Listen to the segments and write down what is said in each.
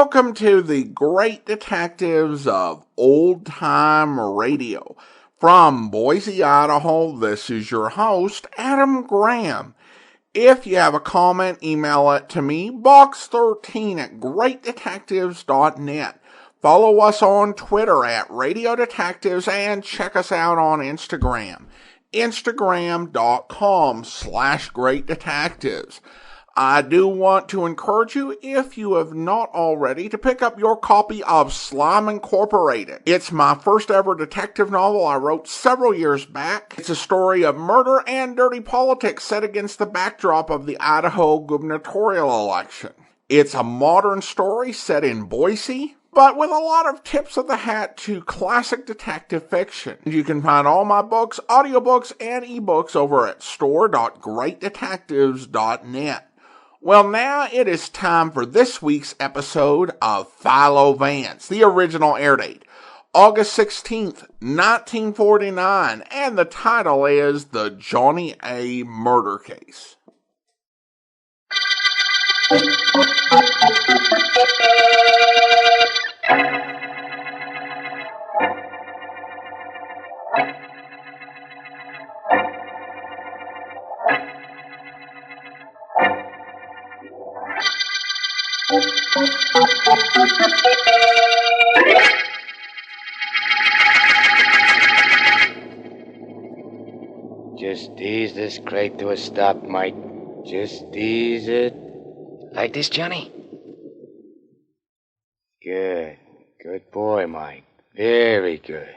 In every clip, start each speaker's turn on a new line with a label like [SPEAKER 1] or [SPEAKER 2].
[SPEAKER 1] Welcome to the great detectives of old-time radio. From Boise, Idaho, this is your host, Adam Graham. If you have a comment, email it to me, box13@greatdetectives.net. Follow us on Twitter at Radio Detectives and check us out on Instagram, instagram.com/greatdetectives. I do want to encourage you, if you have not already, to pick up your copy of Slime Incorporated. It's my first ever detective novel I wrote several years back. It's a story of murder and dirty politics set against the backdrop of the Idaho gubernatorial election. It's a modern story set in Boise, but with a lot of tips of the hat to classic detective fiction. You can find all my books, audiobooks, and ebooks over at store.greatdetectives.net. Well, now it is time for this week's episode of Philo Vance, the original air date, August 16th, 1949, and the title is The Johnny A. Murder Case.
[SPEAKER 2] Just ease this crate to a stop, Mike. Just ease it.
[SPEAKER 3] Like this, Johnny?
[SPEAKER 2] Good. Good boy, Mike. Very good.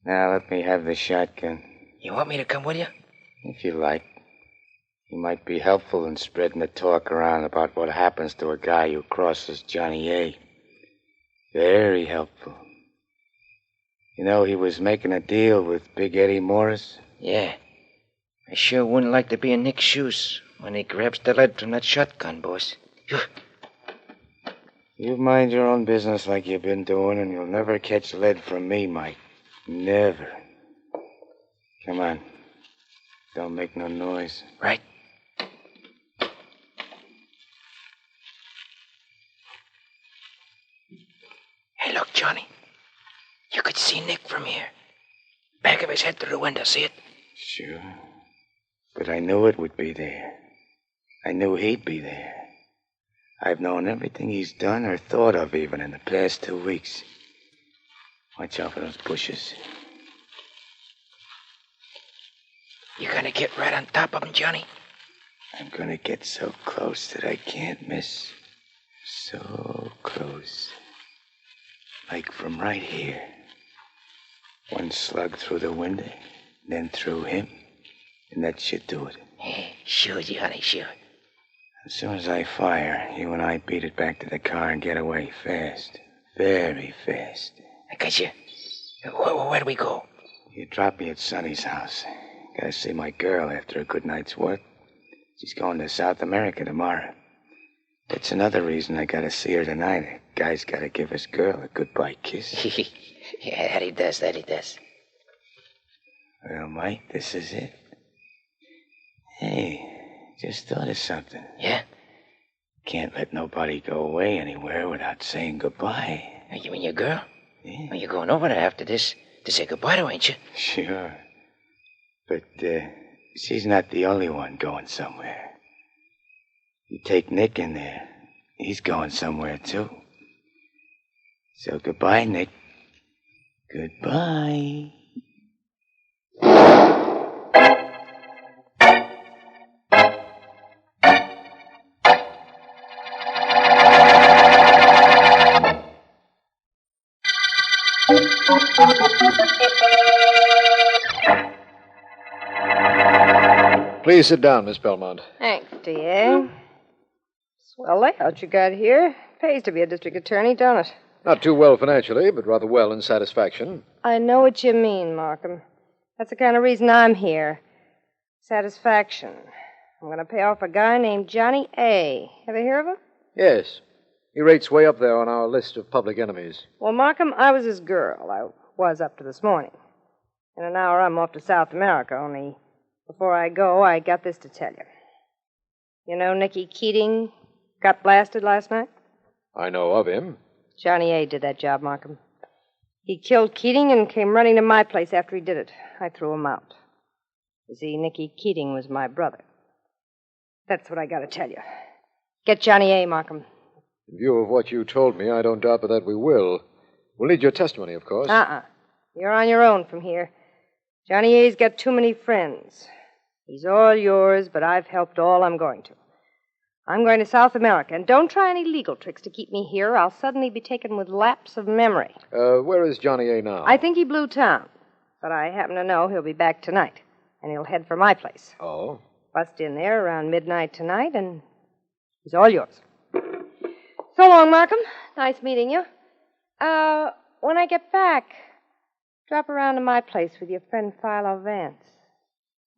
[SPEAKER 2] Now let me have the shotgun.
[SPEAKER 3] You want me to come with you?
[SPEAKER 2] If you like. You might be helpful in spreading the talk around about what happens to a guy who crosses Johnny A. Very helpful. You know, he was making a deal with Big Eddie Morris?
[SPEAKER 3] Yeah. I sure wouldn't like to be in Nick's shoes when he grabs the lead from that shotgun, boss.
[SPEAKER 2] You mind your own business like you've been doing, and you'll never catch lead from me, Mike. Never. Come on. Don't make no noise.
[SPEAKER 3] Right. Hey, look, Johnny. You could see Nick from here. Back of his head through the window, see it?
[SPEAKER 2] Sure. But I knew it would be there. I knew he'd be there. I've known everything he's done or thought of even in the past 2 weeks. Watch out for those bushes.
[SPEAKER 3] You gonna get right on top of him, Johnny?
[SPEAKER 2] I'm gonna get so close that I can't miss. So close. Like from right here. One slug through the window, then through him, and that should do it.
[SPEAKER 3] Sure, Johnny, sure.
[SPEAKER 2] As soon as I fire, you and I beat it back to the car and get away fast. Very fast.
[SPEAKER 3] I got you. Where do we go?
[SPEAKER 2] You drop me at Sonny's house. Gotta see my girl after a good night's work. She's going to South America tomorrow. That's another reason I gotta see her tonight. A guy's gotta give his girl a goodbye kiss.
[SPEAKER 3] Yeah, that he does.
[SPEAKER 2] Well, Mike, this is it. Hey, just thought of something.
[SPEAKER 3] Yeah?
[SPEAKER 2] Can't let nobody go away anywhere without saying goodbye.
[SPEAKER 3] You mean your girl?
[SPEAKER 2] Yeah.
[SPEAKER 3] Well, you're going over there after this to say goodbye to, ain't you?
[SPEAKER 2] Sure. But, she's not the only one going somewhere. You take Nick in there, he's going somewhere, too. So goodbye, Nick. Goodbye.
[SPEAKER 4] Please sit down, Miss Belmont.
[SPEAKER 5] Thanks, D.A. Swell layout you got here. Pays to be a district attorney, don't it?
[SPEAKER 4] Not too well financially, but rather well in satisfaction.
[SPEAKER 5] I know what you mean, Markham. That's the kind of reason I'm here. Satisfaction. I'm going to pay off a guy named Johnny A. Ever hear of him?
[SPEAKER 4] Yes. He rates way up there on our list of public enemies.
[SPEAKER 5] Well, Markham, I was his girl. I was up to this morning. In an hour, I'm off to South America, only before I go, I got this to tell you. You know Nicky Keating got blasted last night?
[SPEAKER 4] I know of him.
[SPEAKER 5] Johnny A. did that job, Markham. He killed Keating and came running to my place after he did it. I threw him out. You see, Nicky Keating was my brother. That's what I got to tell you. Get Johnny A., Markham.
[SPEAKER 4] In view of what you told me, I don't doubt but that we will. We'll need your testimony, of course.
[SPEAKER 5] You're on your own from here. Johnny A.'s got too many friends. He's all yours, but I've helped all I'm going to. I'm going to South America, and don't try any legal tricks to keep me here. I'll suddenly be taken with lapse of memory.
[SPEAKER 4] Where is Johnny A. now?
[SPEAKER 5] I think he blew town, but I happen to know he'll be back tonight, and he'll head for my place.
[SPEAKER 4] Oh?
[SPEAKER 5] Bust in there around midnight tonight, and he's all yours. So long, Markham. Nice meeting you. When I get back, drop around to my place with your friend Philo Vance.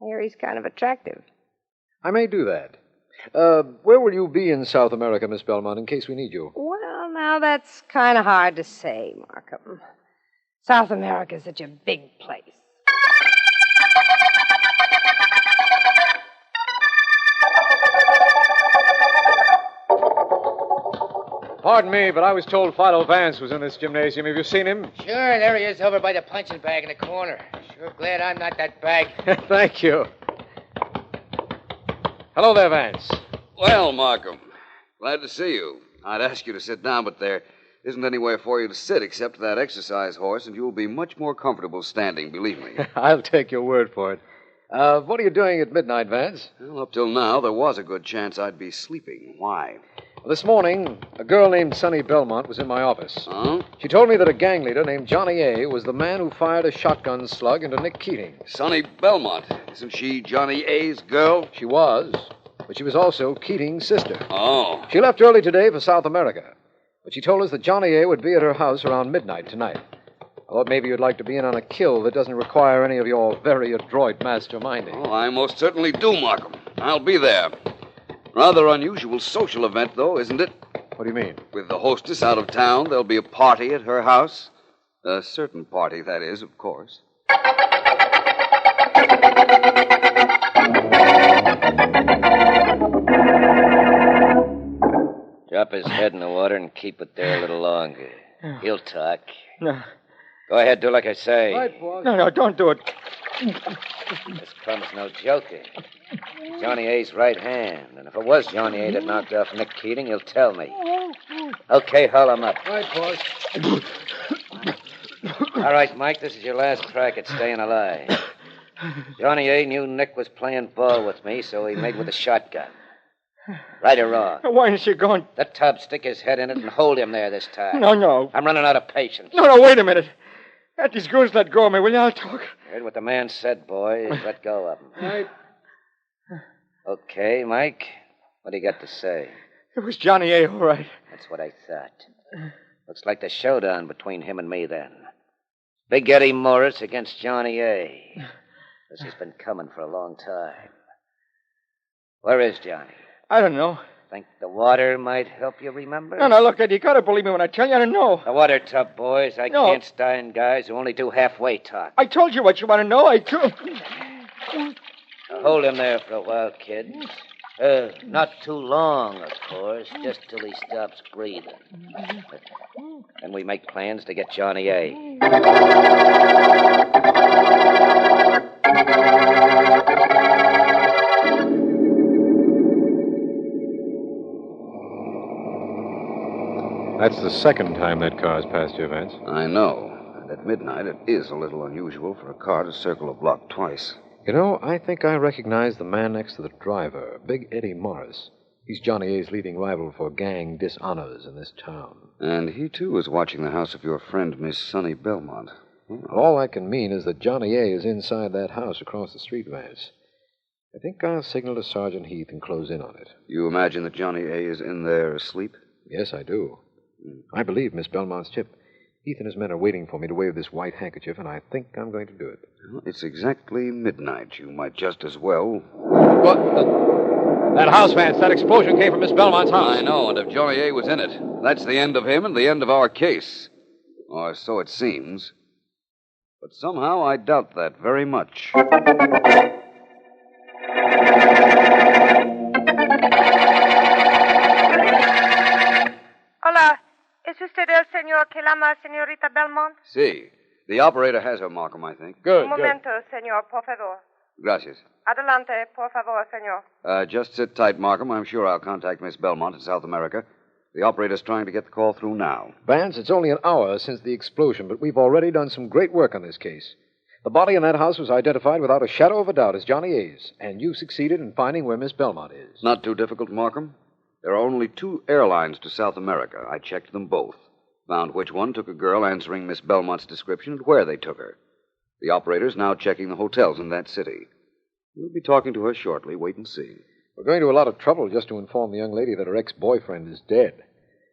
[SPEAKER 5] I hear he's kind of attractive.
[SPEAKER 4] I may do that. Where will you be in South America, Miss Belmont, in case we need you?
[SPEAKER 5] Well, now, that's kind of hard to say, Markham. South America's such a big place.
[SPEAKER 4] Pardon me, but I was told Philo Vance was in this gymnasium. Have you seen him?
[SPEAKER 3] Sure, there he is over by the punching bag in the corner. Sure glad I'm not that bag.
[SPEAKER 4] Thank you. Hello there, Vance.
[SPEAKER 6] Well, Markham, glad to see you. I'd ask you to sit down, but there isn't anywhere for you to sit except that exercise horse, and you'll be much more comfortable standing, believe me.
[SPEAKER 4] I'll take your word for it. What are you doing at midnight, Vance?
[SPEAKER 6] Well, up till now, there was a good chance I'd be sleeping. Why?
[SPEAKER 4] This morning, a girl named Sonny Belmont was in my office.
[SPEAKER 6] Huh?
[SPEAKER 4] She told me that a gang leader named Johnny A. was the man who fired a shotgun slug into Nick Keating.
[SPEAKER 6] Sonny Belmont. Isn't she Johnny A.'s girl?
[SPEAKER 4] She was, but she was also Keating's sister.
[SPEAKER 6] Oh.
[SPEAKER 4] She left early today for South America, but she told us that Johnny A. would be at her house around midnight tonight. I thought maybe you'd like to be in on a kill that doesn't require any of your very adroit masterminding.
[SPEAKER 6] Oh, I most certainly do, Markham. I'll be there. Rather unusual social event, though, isn't it?
[SPEAKER 4] What do you mean?
[SPEAKER 6] With the hostess out of town, there'll be a party at her house. A certain party, that is, of course.
[SPEAKER 7] Drop his head in the water and keep it there a little longer. He'll talk.
[SPEAKER 8] No.
[SPEAKER 7] Go ahead, do like I say.
[SPEAKER 4] Right, boss.
[SPEAKER 8] No, don't do it.
[SPEAKER 7] This Crumb's no joker. Johnny A's right hand. And if it was Johnny A that knocked off Nick Keating, he'll tell me. Okay, haul him up.
[SPEAKER 4] Right, boss.
[SPEAKER 7] All right, Mike, this is your last crack at staying alive. Johnny A knew Nick was playing ball with me, so he made with a shotgun. Right or wrong?
[SPEAKER 8] Why is she going?
[SPEAKER 7] The tub, stick his head in it and hold him there this time.
[SPEAKER 8] No.
[SPEAKER 7] I'm running out of patience.
[SPEAKER 8] No, wait a minute. Let these goons let go of me, will you? I'll talk.
[SPEAKER 7] Heard what the man said, boys. Let go of him.
[SPEAKER 4] Right.
[SPEAKER 7] Okay, Mike. What do you got to say?
[SPEAKER 8] It was Johnny A., all right.
[SPEAKER 7] That's what I thought. Looks like the showdown between him and me, then. Big Eddie Morris against Johnny A. This has been coming for a long time. Where is Johnny?
[SPEAKER 8] I don't know.
[SPEAKER 7] Think the water might help you remember?
[SPEAKER 8] No, look, Eddie, you gotta believe me when I tell you I don't know.
[SPEAKER 7] The water tub, boys. I
[SPEAKER 8] No.
[SPEAKER 7] can't stand guys who only do halfway talk.
[SPEAKER 8] I told you what you want to know.
[SPEAKER 7] Now hold him there for a while, kids. Not too long, of course, just till he stops breathing. Then we make plans to get Johnny A.
[SPEAKER 4] That's the second time that car's passed you, Vance.
[SPEAKER 6] I know. And at midnight, it is a little unusual for a car to circle a block twice.
[SPEAKER 4] You know, I think I recognize the man next to the driver, Big Eddie Morris. He's Johnny A.'s leading rival for gang dishonors in this town.
[SPEAKER 6] And he, too, was watching the house of your friend, Miss Sonny Belmont.
[SPEAKER 4] All I can mean is that Johnny A. is inside that house across the street, Vance. I think I'll signal to Sergeant Heath and close in on it.
[SPEAKER 6] You imagine that Johnny A. is in there asleep?
[SPEAKER 4] Yes, I do. I believe Miss Belmont's tip. Heath and his men are waiting for me to wave this white handkerchief, and I think I'm going to do it.
[SPEAKER 6] Well, it's exactly midnight. You might just as well.
[SPEAKER 4] What? That house, Vance, that explosion came from Miss Belmont's house.
[SPEAKER 6] I know, and if Johnny A. was in it, that's the end of him and the end of our case. Or so it seems. But somehow I doubt that very much.
[SPEAKER 5] Hola. usted el señor que llama señorita Belmont?
[SPEAKER 6] Si. The operator has her, Markham, I think.
[SPEAKER 8] Good,
[SPEAKER 5] Un momento, señor, por favor.
[SPEAKER 6] Gracias.
[SPEAKER 5] Adelante, por favor, señor.
[SPEAKER 6] Just sit tight, Markham. I'm sure I'll contact Miss Belmont in South America. The operator's trying to get the call through now.
[SPEAKER 4] Vance, it's only an hour since the explosion, but we've already done some great work on this case. The body in that house was identified without a shadow of a doubt as Johnny A's, and you've succeeded in finding where Miss Belmont is.
[SPEAKER 6] Not too difficult, Markham. There are only 2 airlines to South America. I checked them both. Found which one took a girl answering Miss Belmont's description and where they took her. The operator's now checking the hotels in that city. We'll be talking to her shortly. Wait and see.
[SPEAKER 4] We're going to a lot of trouble just to inform the young lady that her ex-boyfriend is dead.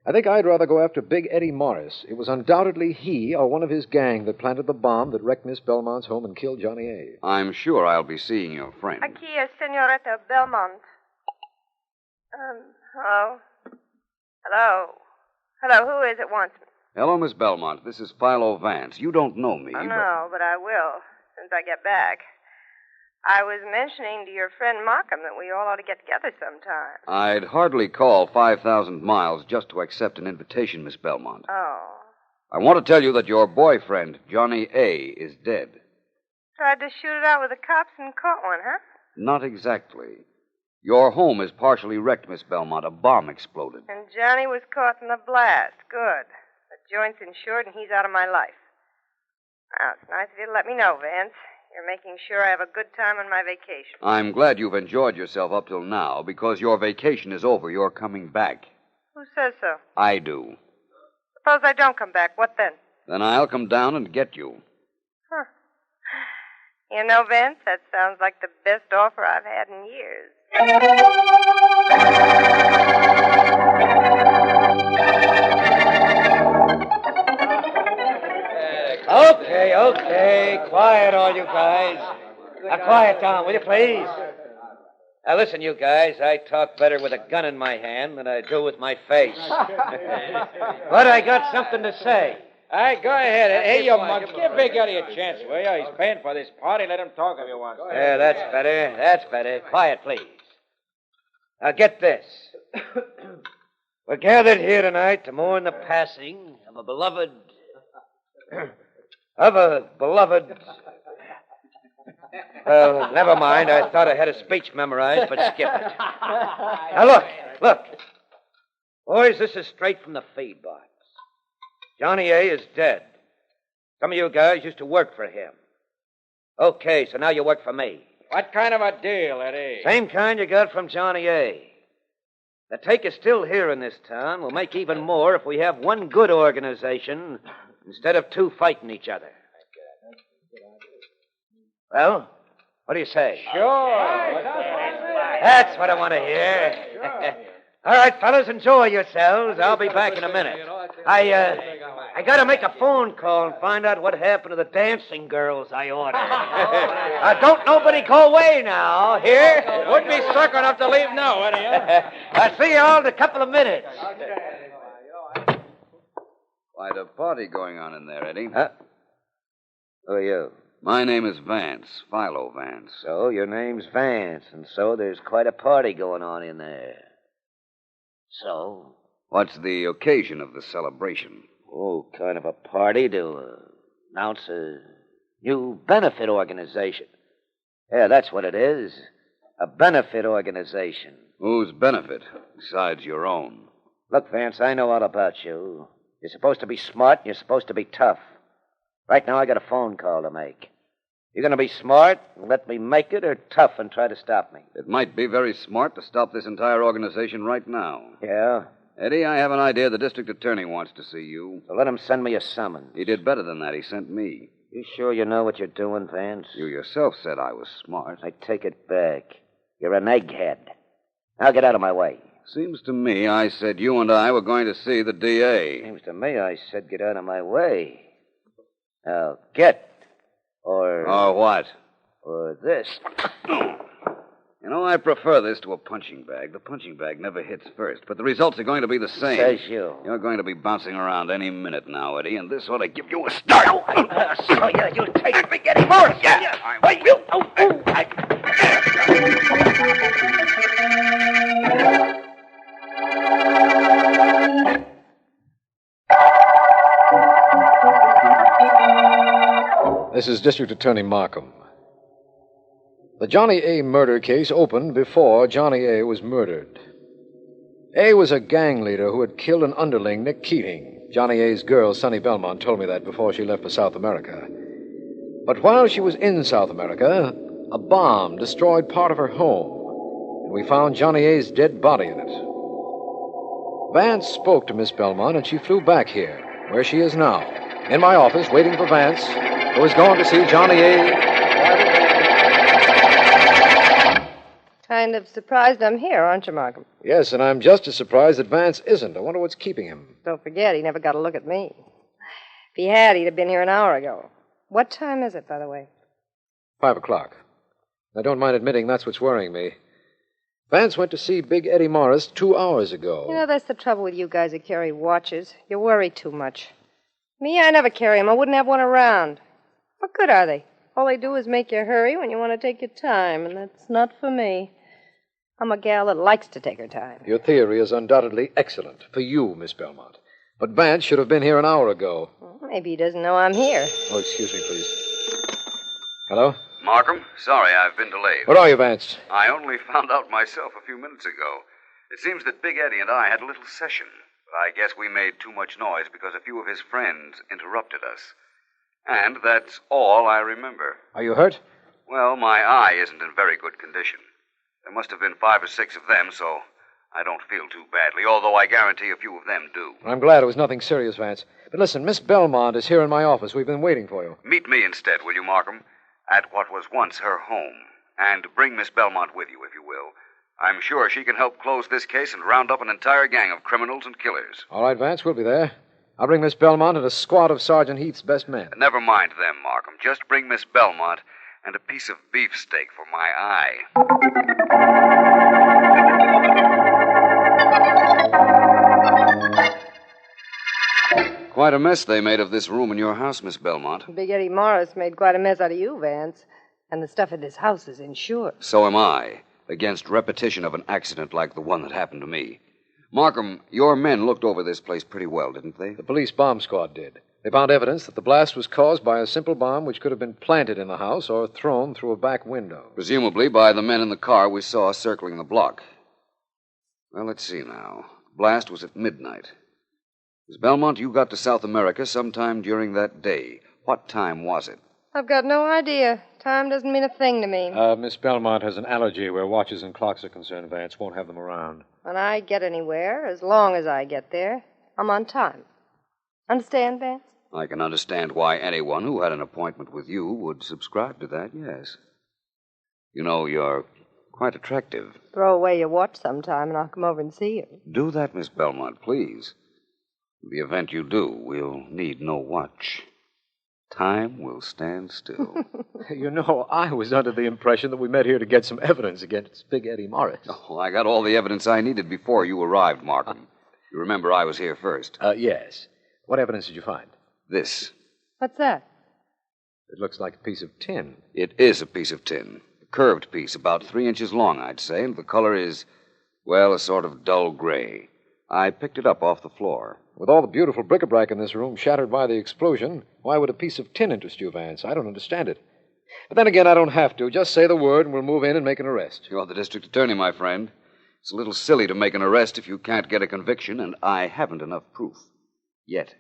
[SPEAKER 4] I think I'd rather go after Big Eddie Morris. It was undoubtedly he or one of his gang that planted the bomb that wrecked Miss Belmont's home and killed Johnny A.
[SPEAKER 6] I'm sure I'll be seeing your friend.
[SPEAKER 5] Aquí es señorita Belmont. Hello? Hello, who is it wants me?
[SPEAKER 6] Hello, Miss Belmont. This is Philo Vance. You don't know me.
[SPEAKER 5] No, but I will, since I get back. I was mentioning to your friend Markham that we all ought to get together sometime.
[SPEAKER 6] I'd hardly call 5,000 miles just to accept an invitation, Miss Belmont.
[SPEAKER 5] Oh.
[SPEAKER 6] I want to tell you that your boyfriend, Johnny A., is dead.
[SPEAKER 5] Tried to shoot it out with the cops and caught one, huh?
[SPEAKER 6] Not exactly. Your home is partially wrecked, Miss Belmont. A bomb exploded.
[SPEAKER 5] And Johnny was caught in the blast. Good. The joint's insured and he's out of my life. Well, it's nice of you to let me know, Vance. You're making sure I have a good time on my vacation.
[SPEAKER 6] I'm glad you've enjoyed yourself up till now, because your vacation is over. You're coming back.
[SPEAKER 5] Who says so?
[SPEAKER 6] I do.
[SPEAKER 5] Suppose I don't come back. What then?
[SPEAKER 6] Then I'll come down and get you.
[SPEAKER 5] Huh. You know, Vance, that sounds like the best offer I've had in years.
[SPEAKER 7] Okay. Quiet, all you guys. Now, quiet down, will you, please? Now, listen, you guys. I talk better with a gun in my hand than I do with my face. But I got something to say.
[SPEAKER 8] All right, go ahead. Hey, you mug, give Big Eddie a chance, will you? He's paying for this party. Let him talk if he wants.
[SPEAKER 7] Yeah, that's better. Quiet, please. Now, get this. We're gathered here tonight to mourn the passing of a beloved... Well, never mind. I thought I had a speech memorized, but skip it. Now, look. Boys, this is straight from the feed box. Johnny A. is dead. Some of you guys used to work for him. Okay, so now you work for me.
[SPEAKER 8] What kind of a deal, Eddie?
[SPEAKER 7] Same kind you got from Johnny A. The take is still here in this town. We'll make even more if we have one good organization instead of 2 fighting each other. Well, what do you say?
[SPEAKER 8] Sure.
[SPEAKER 7] That's what I want to hear. All right, fellas, enjoy yourselves. I'll be back in a minute. I got to make a phone call and find out what happened to the dancing girls I ordered. Don't nobody go away now. Here?
[SPEAKER 8] Would be sucker enough to leave now, Eddie.
[SPEAKER 7] I'll see you all in a couple of minutes.
[SPEAKER 6] Quite a party going on in there, Eddie.
[SPEAKER 7] Who are you?
[SPEAKER 6] My name is Vance, Philo Vance.
[SPEAKER 7] So, your name's Vance, and so there's quite a party going on in there. So?
[SPEAKER 6] What's the occasion of the celebration?
[SPEAKER 7] Oh, kind of a party to announce a new benefit organization. Yeah, that's what it is. A benefit organization.
[SPEAKER 6] Whose benefit, besides your own?
[SPEAKER 7] Look, Vance, I know all about you. You're supposed to be smart, and you're supposed to be tough. Right now, I got a phone call to make. You're going to be smart and let me make it, or tough and try to stop me?
[SPEAKER 6] It might be very smart to stop this entire organization right now.
[SPEAKER 7] Yeah?
[SPEAKER 6] Eddie, I have an idea the district attorney wants to see you.
[SPEAKER 7] So let him send me a summons.
[SPEAKER 6] He did better than that. He sent me.
[SPEAKER 7] You sure you know what you're doing, Vance?
[SPEAKER 6] You yourself said I was smart.
[SPEAKER 7] I take it back. You're an egghead. Now get out of my way.
[SPEAKER 6] Seems to me I said you and I were going to see the DA.
[SPEAKER 7] Seems to me I said get out of my way. Now get.
[SPEAKER 6] Or what?
[SPEAKER 7] Or this.
[SPEAKER 6] You know, I prefer this to a punching bag. The punching bag never hits first, but the results are going to be the same.
[SPEAKER 7] Says you.
[SPEAKER 6] You're going to be bouncing around any minute now, Eddie, and this ought to give you a start.
[SPEAKER 7] So you'll take it, Big Eddie Morris.
[SPEAKER 6] Yeah.
[SPEAKER 7] I will.
[SPEAKER 4] This is District Attorney Markham. The Johnny A. murder case opened before Johnny A. was murdered. A was a gang leader who had killed an underling, Nick Keating. Johnny A.'s girl, Sonny Belmont, told me that before she left for South America. But while she was in South America, a bomb destroyed part of her home, and we found Johnny A.'s dead body in it. Vance spoke to Miss Belmont, and she flew back here, where she is now, in my office, waiting for Vance, who is going to see Johnny A.
[SPEAKER 5] Kind of surprised I'm here, aren't you, Markham?
[SPEAKER 4] Yes, and I'm just as surprised that Vance isn't. I wonder what's keeping him.
[SPEAKER 5] Don't forget, he never got a look at me. If he had, he'd have been here an hour ago. What time is it, by the way?
[SPEAKER 4] 5 o'clock. I don't mind admitting that's what's worrying me. Vance went to see Big Eddie Morris 2 hours ago.
[SPEAKER 5] You know, that's the trouble with you guys that carry watches. You worry too much. Me, I never carry them. I wouldn't have one around. What good are they? All they do is make you hurry when you want to take your time, and that's not for me. I'm a gal that likes to take her time.
[SPEAKER 4] Your theory is undoubtedly excellent for you, Miss Belmont. But Vance should have been here an hour ago.
[SPEAKER 5] Well, maybe he doesn't know I'm here.
[SPEAKER 4] Oh, excuse me, please. Hello?
[SPEAKER 6] Markham, sorry I've been delayed.
[SPEAKER 4] Where are you, Vance?
[SPEAKER 6] I only found out myself a few minutes ago. It seems that Big Eddie and I had a little session, but I guess we made too much noise because a few of his friends interrupted us. And that's all I remember.
[SPEAKER 4] Are you hurt?
[SPEAKER 6] Well, my eye isn't in very good condition. There must have been 5 or 6 of them, so I don't feel too badly, although I guarantee a few of them do.
[SPEAKER 4] I'm glad it was nothing serious, Vance. But listen, Miss Belmont is here in my office. We've been waiting for you.
[SPEAKER 6] Meet me instead, will you, Markham? At what was once her home. And bring Miss Belmont with you, if you will. I'm sure she can help close this case and round up an entire gang of criminals and killers.
[SPEAKER 4] All right, Vance, we'll be there. I'll bring Miss Belmont and a squad of Sergeant Heath's best men.
[SPEAKER 6] Never mind them, Markham. Just bring Miss Belmont and a piece of beefsteak for my eye. Quite a mess they made of this room in your house, Miss Belmont.
[SPEAKER 5] Big Eddie Morris made quite a mess out of you, Vance. And the stuff in this house is insured.
[SPEAKER 6] So am I, against repetition of an accident like the one that happened to me. Markham, your men looked over this place pretty well, didn't they?
[SPEAKER 4] The police bomb squad did. They found evidence that the blast was caused by a simple bomb which could have been planted in the house or thrown through a back window.
[SPEAKER 6] Presumably by the men in the car we saw circling the block. Well, let's see now. The blast was at midnight. Miss Belmont, you got to South America sometime during that day. What time was it?
[SPEAKER 5] I've got no idea. Time doesn't mean a thing to me.
[SPEAKER 4] Miss Belmont has an allergy where watches and clocks are concerned. Vance won't have them around.
[SPEAKER 5] When I get anywhere, as long as I get there, I'm on time. Understand, Vance?
[SPEAKER 6] I can understand why anyone who had an appointment with you would subscribe to that, yes. You know, you're quite attractive.
[SPEAKER 5] Throw away your watch sometime and I'll come over and see you.
[SPEAKER 6] Do that, Miss Belmont, please. In the event you do, we'll need no watch. Time will stand still.
[SPEAKER 4] You know, I was under the impression that we met here to get some evidence against Big Eddie Morris.
[SPEAKER 6] Oh, I got all the evidence I needed before you arrived, Markham. You remember I was here first.
[SPEAKER 4] Yes. What evidence did you find?
[SPEAKER 6] This.
[SPEAKER 5] What's that?
[SPEAKER 4] It looks like a piece of tin.
[SPEAKER 6] It is a piece of tin. A curved piece, about 3 inches long, I'd say, and the color is, well, a sort of dull gray. I picked it up off the floor.
[SPEAKER 4] With all the beautiful bric-a-brac in this room shattered by the explosion, why would a piece of tin interest you, Vance? I don't understand it. But then again, I don't have to. Just say the word and we'll move in and make an arrest.
[SPEAKER 6] You're the district attorney, my friend. It's a little silly to make an arrest if you can't get a conviction, and I haven't enough proof. Yet.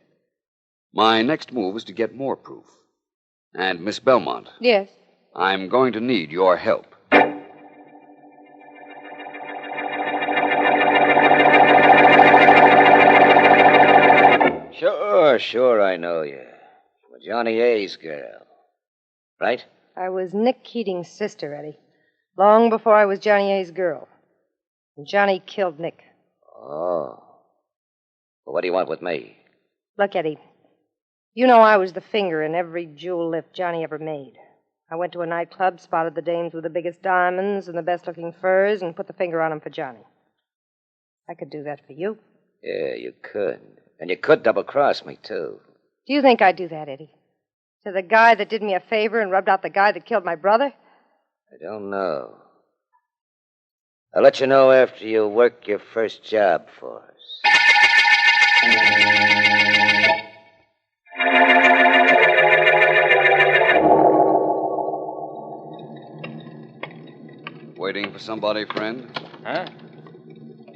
[SPEAKER 6] My next move is to get more proof. And, Miss Belmont.
[SPEAKER 5] Yes?
[SPEAKER 6] I'm going to need your help.
[SPEAKER 7] Sure, I know you. You're Johnny A.'s girl. Right?
[SPEAKER 5] I was Nick Keating's sister, Eddie. Long before I was Johnny A.'s girl. And Johnny killed Nick.
[SPEAKER 7] Oh. Well, what do you want with me?
[SPEAKER 5] Look, Eddie. You know I was the finger in every jewel lift Johnny ever made. I went to a nightclub, spotted the dames with the biggest diamonds and the best-looking furs, and put the finger on them for Johnny. I could do that for you.
[SPEAKER 7] Yeah, you could. And you could double-cross me, too.
[SPEAKER 5] Do you think I'd do that, Eddie? To the guy that did me a favor and rubbed out the guy that killed my brother?
[SPEAKER 7] I don't know. I'll let you know after you work your first job for us.
[SPEAKER 6] somebody, friend?
[SPEAKER 8] Huh?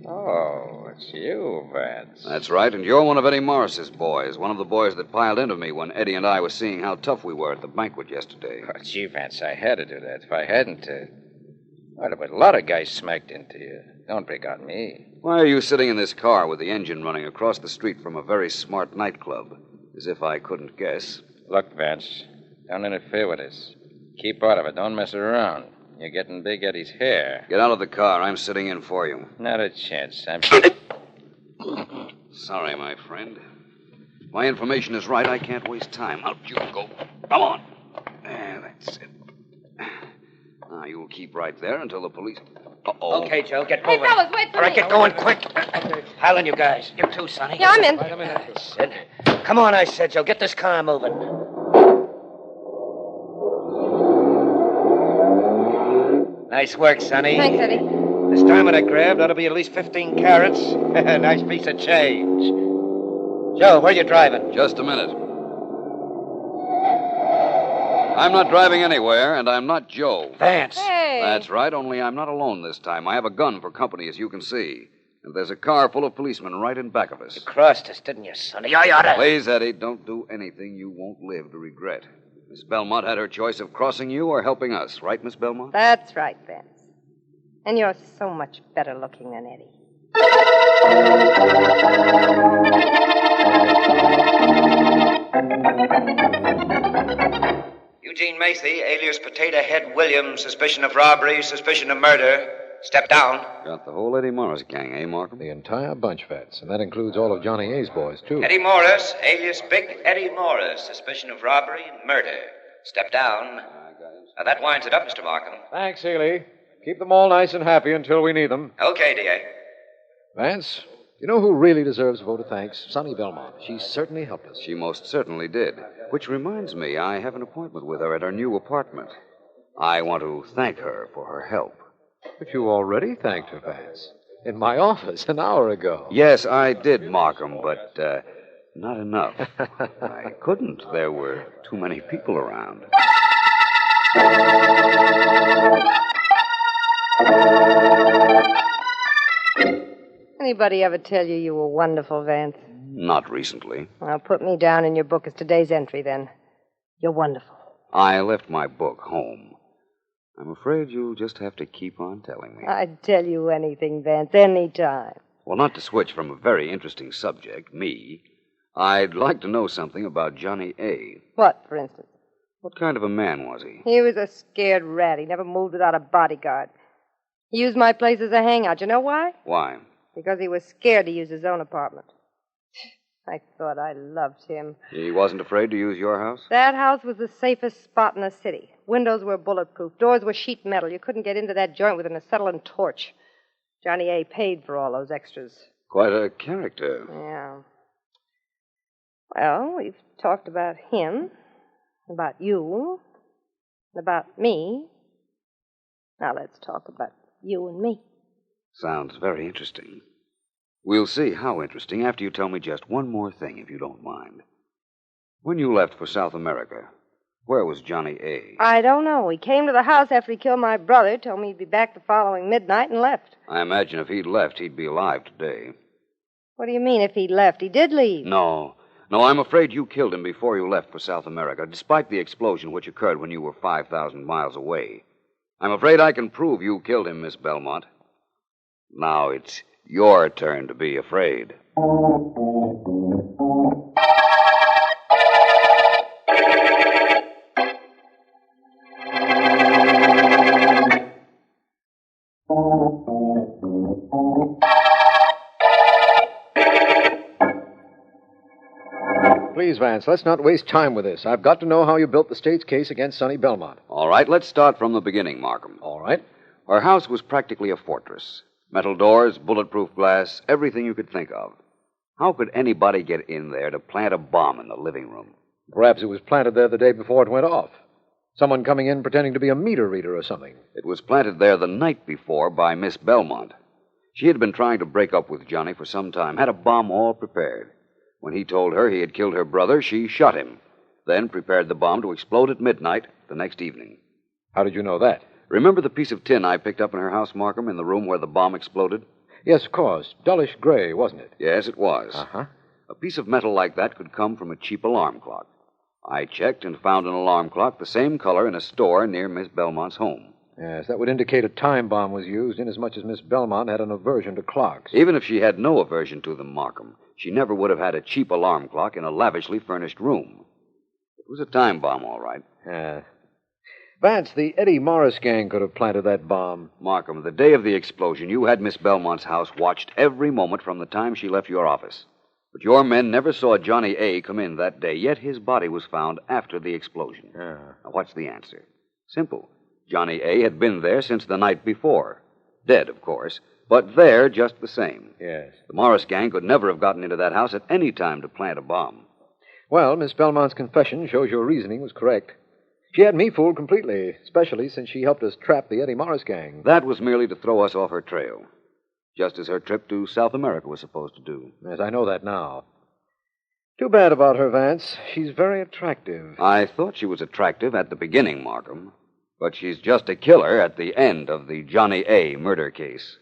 [SPEAKER 8] Oh, it's you, Vance.
[SPEAKER 6] That's right, and you're one of Eddie Morris's boys, one of the boys that piled into me when Eddie and I were seeing how tough we were at the banquet yesterday.
[SPEAKER 8] Oh, gee, Vance, I had to do that. If I hadn't, well, there was a lot of guys smacked into you. Don't pick on me.
[SPEAKER 6] Why are you sitting in this car with the engine running across the street from a very smart nightclub? As if I couldn't guess.
[SPEAKER 8] Look, Vance, don't interfere with this. Keep out of it. Don't mess around. You're getting Big Eddie's hair.
[SPEAKER 6] Get out of the car. I'm sitting in for you.
[SPEAKER 8] Not a chance. I'm...
[SPEAKER 6] Sorry, my friend. If my information is right, I can't waste time. Out you go. Come on. There, that's it. Now, you'll keep right there until the police... Uh-oh.
[SPEAKER 7] Okay, Joe, get
[SPEAKER 5] Hey,
[SPEAKER 7] moving.
[SPEAKER 5] fellas, wait for
[SPEAKER 7] All right,
[SPEAKER 5] me.
[SPEAKER 7] get going quick. Helen, you guys. You too, Sonny.
[SPEAKER 5] Yeah, I'm in.
[SPEAKER 7] That's it. Come on, I said, Joe. Get this car moving. Nice work, Sonny.
[SPEAKER 5] Thanks, Eddie.
[SPEAKER 7] This diamond I grabbed ought to be at least 15 carats. Nice piece of change. Joe, where you driving?
[SPEAKER 6] Just a minute. I'm not driving anywhere, and I'm not Joe.
[SPEAKER 7] Vance.
[SPEAKER 5] Hey.
[SPEAKER 6] That's right, only I'm not alone this time. I have a gun for company, as you can see. And there's a car full of policemen right in back of us.
[SPEAKER 7] You crossed us, didn't you, Sonny? I oughta...
[SPEAKER 6] Please, Eddie, don't do anything you won't live to regret. Miss Belmont had her choice of crossing you or helping us, right, Miss Belmont?
[SPEAKER 5] That's right, Vance. And you're so much better looking than Eddie.
[SPEAKER 9] Eugene Macy, alias Potato Head Williams, suspicion of robbery, suspicion of murder. Step down.
[SPEAKER 6] Got the whole Eddie Morris gang, eh, Markham?
[SPEAKER 4] The entire bunch, Vance, and that includes all of Johnny A's boys, too.
[SPEAKER 9] Eddie Morris, alias Big Eddie Morris, suspicion of robbery and murder. Step down. Now, that winds it up, Mr. Markham.
[SPEAKER 4] Thanks, Ely. Keep them all nice and happy until we need them.
[SPEAKER 9] Okay, D.A.
[SPEAKER 4] Vance, you know who really deserves a vote of thanks? Sonny Belmont. She certainly helped us.
[SPEAKER 6] She most certainly did. Which reminds me, I have an appointment with her at her new apartment. I want to thank her for her help.
[SPEAKER 4] But you already thanked her, Vance. In my office an hour ago.
[SPEAKER 6] Yes, I did, Markham, but not enough. I couldn't. There were too many people around.
[SPEAKER 5] Anybody ever tell you you were wonderful, Vance?
[SPEAKER 6] Not recently.
[SPEAKER 5] Well, put me down in your book as today's entry, then. You're wonderful.
[SPEAKER 6] I left my book home. I'm afraid you'll just have to keep on telling me.
[SPEAKER 5] I'd tell you anything, Vance, any time.
[SPEAKER 6] Well, not to switch from a very interesting subject, me, I'd like to know something about Johnny A.
[SPEAKER 5] What, for instance?
[SPEAKER 6] What kind of a man was he?
[SPEAKER 5] He was a scared rat. He never moved without a bodyguard. He used my place as a hangout. You know why?
[SPEAKER 6] Why?
[SPEAKER 5] Because he was scared to use his own apartment. I thought I loved him.
[SPEAKER 6] He wasn't afraid to use your house?
[SPEAKER 5] That house was the safest spot in the city. Windows were bulletproof. Doors were sheet metal. You couldn't get into that joint with an acetylene torch. Johnny A. paid for all those extras.
[SPEAKER 6] Quite a character.
[SPEAKER 5] Yeah. Well, we've talked about him, about you, and about me. Now let's talk about you and me.
[SPEAKER 6] Sounds very interesting. We'll see how interesting after you tell me just one more thing, if you don't mind. When you left for South America, where was Johnny A?
[SPEAKER 5] I don't know. He came to the house after he killed my brother, told me he'd be back the following midnight, and left.
[SPEAKER 6] I imagine if he'd left, he'd be alive today.
[SPEAKER 5] What do you mean, if he left? He did leave.
[SPEAKER 6] No, I'm afraid you killed him before you left for South America, despite the explosion which occurred when you were 5,000 miles away. I'm afraid I can prove you killed him, Miss Belmont. Now it's your turn to be afraid.
[SPEAKER 4] Please, Vance, let's not waste time with this. I've got to know how you built the state's case against Sonny Belmont.
[SPEAKER 6] All right, let's start from the beginning, Markham.
[SPEAKER 4] All right.
[SPEAKER 6] Our house was practically a fortress. Metal doors, bulletproof glass, everything you could think of. How could anybody get in there to plant a bomb in the living room?
[SPEAKER 4] Perhaps it was planted there the day before it went off. Someone coming in pretending to be a meter reader or something.
[SPEAKER 6] It was planted there the night before by Miss Belmont. She had been trying to break up with Johnny for some time, had a bomb all prepared. When he told her he had killed her brother, she shot him, then prepared the bomb to explode at midnight the next evening.
[SPEAKER 4] How did you know that?
[SPEAKER 6] Remember the piece of tin I picked up in her house, Markham, in the room where the bomb exploded?
[SPEAKER 4] Yes, of course. Dullish gray, wasn't it?
[SPEAKER 6] Yes, it was.
[SPEAKER 4] Uh-huh.
[SPEAKER 6] A piece of metal like that could come from a cheap alarm clock. I checked and found an alarm clock the same color in a store near Miss Belmont's home.
[SPEAKER 4] Yes, that would indicate a time bomb was used, inasmuch as Miss Belmont had an aversion to clocks.
[SPEAKER 6] Even if she had no aversion to them, Markham, she never would have had a cheap alarm clock in a lavishly furnished room. It was a time bomb, all right.
[SPEAKER 4] Vance, the Eddie Morris gang could have planted that bomb.
[SPEAKER 6] Markham, the day of the explosion, you had Miss Belmont's house watched every moment from the time she left your office. But your men never saw Johnny A. come in that day, yet his body was found after the explosion. Now, what's the answer? Simple. Johnny A. had been there since the night before. Dead, of course, but there just the same.
[SPEAKER 4] Yes.
[SPEAKER 6] The Morris gang could never have gotten into that house at any time to plant a bomb.
[SPEAKER 4] Well, Miss Belmont's confession shows your reasoning was correct. She had me fooled completely, especially since she helped us trap the Eddie Morris gang.
[SPEAKER 6] That was merely to throw us off her trail, just as her trip to South America was supposed to do.
[SPEAKER 4] Yes, I know that now. Too bad about her, Vance. She's very attractive.
[SPEAKER 6] I thought she was attractive at the beginning, Markham, but she's just a killer at the end of the Johnny A. murder case.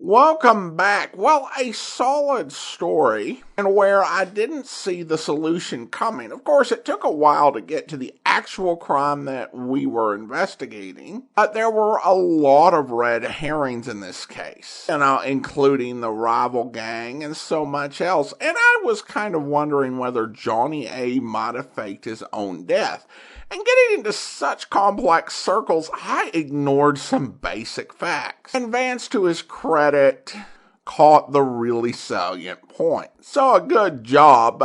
[SPEAKER 1] Welcome back. Well, a solid story, and where I didn't see the solution coming. Of course, it took a while to get to the actual crime that we were investigating, but there were a lot of red herrings in this case, including the rival gang and so much else. And I was kind of wondering whether Johnny A. might have faked his own death. And getting into such complex circles, I ignored some basic facts. And Vance, to his credit, caught the really salient point. So a good job.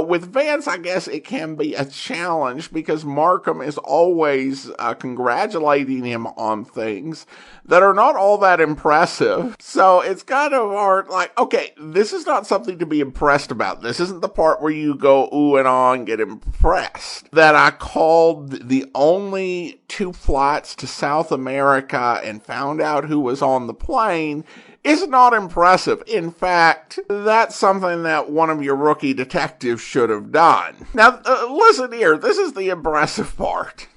[SPEAKER 1] With Vance, I guess it can be a challenge because Markham is always congratulating him on things that are not all that impressive. So it's kind of hard, okay, this is not something to be impressed about. This isn't the part where you go ooh and ah and get impressed. That I called the only 2 flights to South America and found out who was on the plane is not impressive. In fact, that's something that one of your rookie detectives should have done. Now, listen here, this is the impressive part.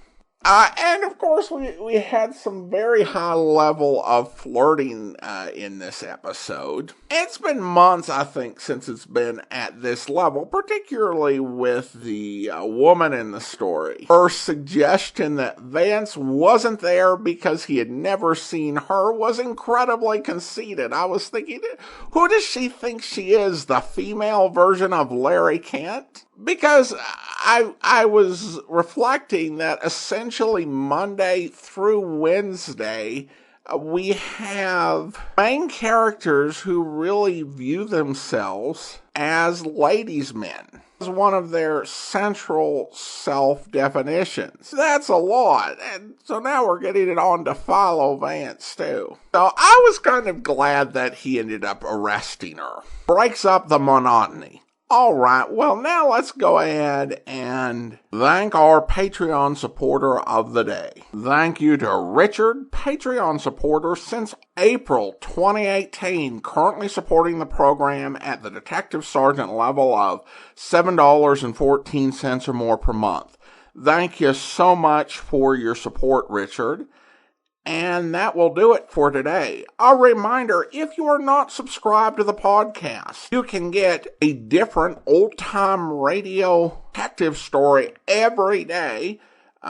[SPEAKER 1] And of course, we had some very high level of flirting in this episode. It's been months, I think, since it's been at this level, particularly with the woman in the story. Her suggestion that Vance wasn't there because he had never seen her was incredibly conceited. I was thinking, who does she think she is, the female version of Larry Kent? Because I was reflecting that essentially Monday through Wednesday, we have main characters who really view themselves as ladies' men. It's one of their central self-definitions. That's a lot. And so now we're getting it on to Philo Vance, too. So I was kind of glad that he ended up arresting her. Breaks up the monotony. All right, well, now let's go ahead and thank our Patreon supporter of the day. Thank you to Richard, Patreon supporter since April 2018, currently supporting the program at the detective sergeant level of $7.14 or more per month. Thank you so much for your support, Richard. And that will do it for today. A reminder, if you are not subscribed to the podcast, you can get a different old-time radio detective story every day,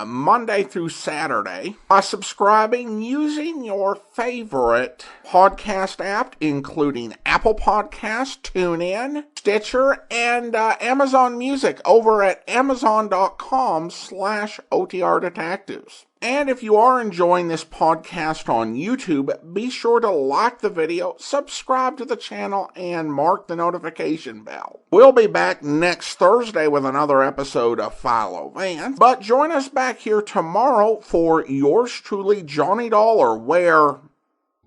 [SPEAKER 1] Monday through Saturday, by subscribing using your favorite podcast app, including Apple Podcasts, TuneIn, Stitcher, and Amazon Music over at amazon.com/OTR Detectives. And if you are enjoying this podcast on YouTube, be sure to like the video, subscribe to the channel, and mark the notification bell. We'll be back next Thursday with another episode of Philo Vance, but join us back here tomorrow for yours truly, Johnny Dollar, where...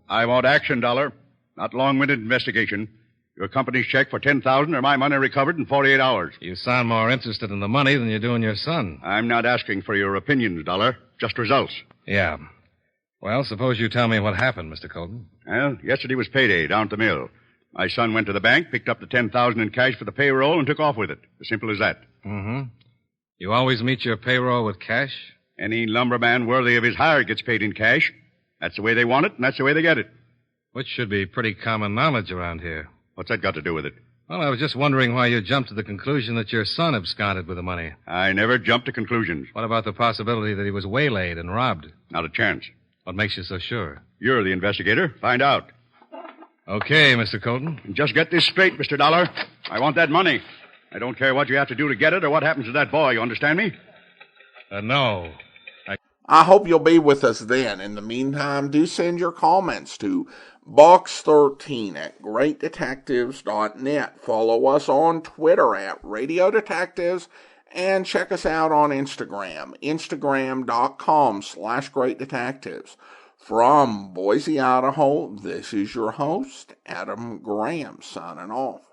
[SPEAKER 10] I want action, Dollar, not long-winded investigation. Your company's check for $10,000 or my money recovered in 48 hours.
[SPEAKER 11] You sound more interested in the money than you do in your son.
[SPEAKER 10] I'm not asking for your opinions, Dollar. Just results.
[SPEAKER 11] Yeah. Well, suppose you tell me what happened, Mr. Colton.
[SPEAKER 10] Well, yesterday was payday down at the mill. My son went to the bank, picked up the $10,000 in cash for the payroll, and took off with it. As simple as that.
[SPEAKER 11] Mm-hmm. You always meet your payroll with cash?
[SPEAKER 10] Any lumberman worthy of his hire gets paid in cash. That's the way they want it, and that's the way they get it.
[SPEAKER 11] Which should be pretty common knowledge around here.
[SPEAKER 10] What's that got to do with it?
[SPEAKER 11] Well, I was just wondering why you jumped to the conclusion that your son absconded with the money.
[SPEAKER 10] I never jump to conclusions.
[SPEAKER 11] What about the possibility that he was waylaid and robbed?
[SPEAKER 10] Not a chance.
[SPEAKER 11] What makes you so sure?
[SPEAKER 10] You're the investigator. Find out.
[SPEAKER 11] Okay, Mr. Colton.
[SPEAKER 10] And just get this straight, Mr. Dollar. I want that money. I don't care what you have to do to get it or what happens to that boy. You understand me?
[SPEAKER 11] No.
[SPEAKER 1] I hope you'll be with us then. In the meantime, do send your comments to box13@greatdetectives.net. Follow us on Twitter at Radio Detectives, and check us out on Instagram, instagram.com/greatdetectives. From Boise, Idaho, this is your host, Adam Graham, signing off.